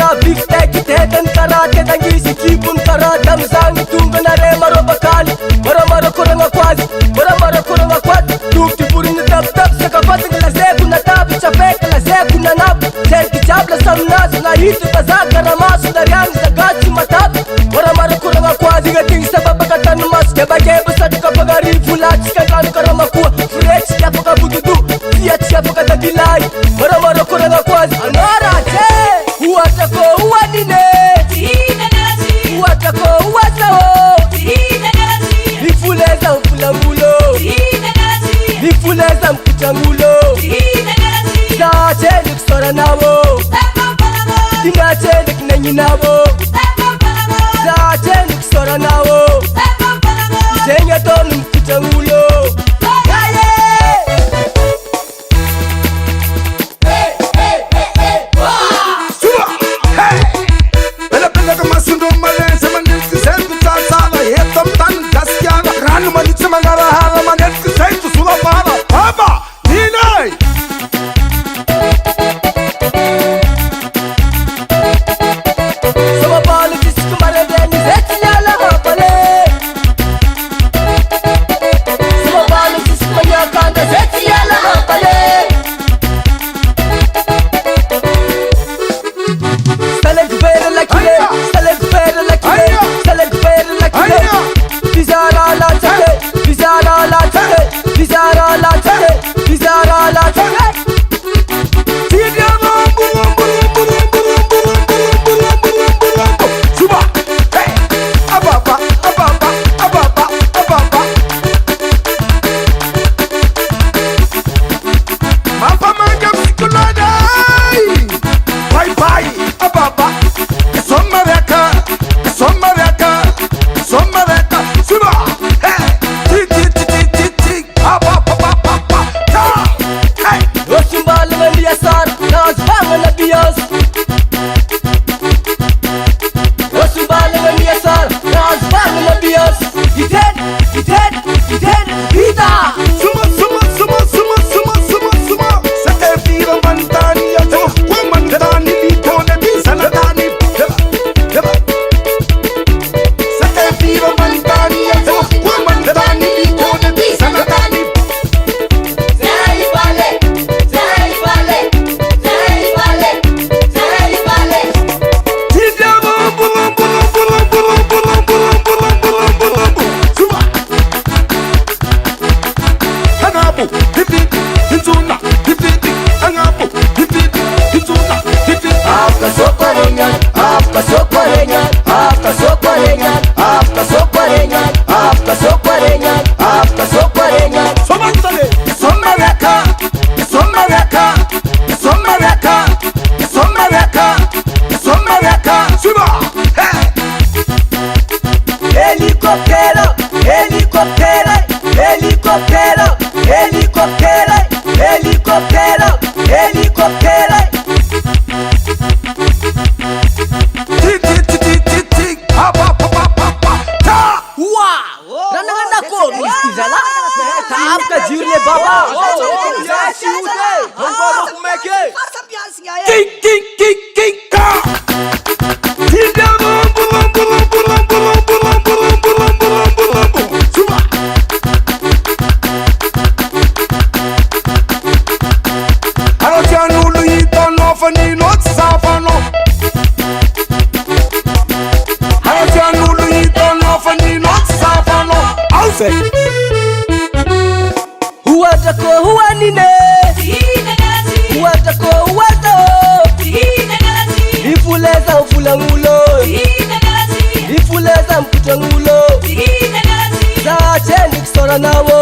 Kara biftek tetan kara tetangisi kipun kara damzang tunga na re maro bakali maro kuranga kwazi maro kuranga kwat dukti burin tap tap sakapat ngala ze kuna tab chapek la ze kuna nap serki chapla samnas na hitu bazaka ramas na yang zagati matap maro kuranga kwazi gating sabab katan mas ke bage busat ka pagari fulat kan karama ku fresh ya paka bududu ya paka dadilai maro kuranga kwazi anara che Uwatako uwadine Uwatako uwasao Nifuleza mfulangulo Nifuleza mkuchangulo Zache nikusora nabo Tingache nikinenyi nabo Zache nikusora nabo Zenye tonu mkuchangulo Uwatako uwanine Uwatako uwasao Nifuleza mfulangulo Nifuleza mkuchangulo Zache nikusora nabo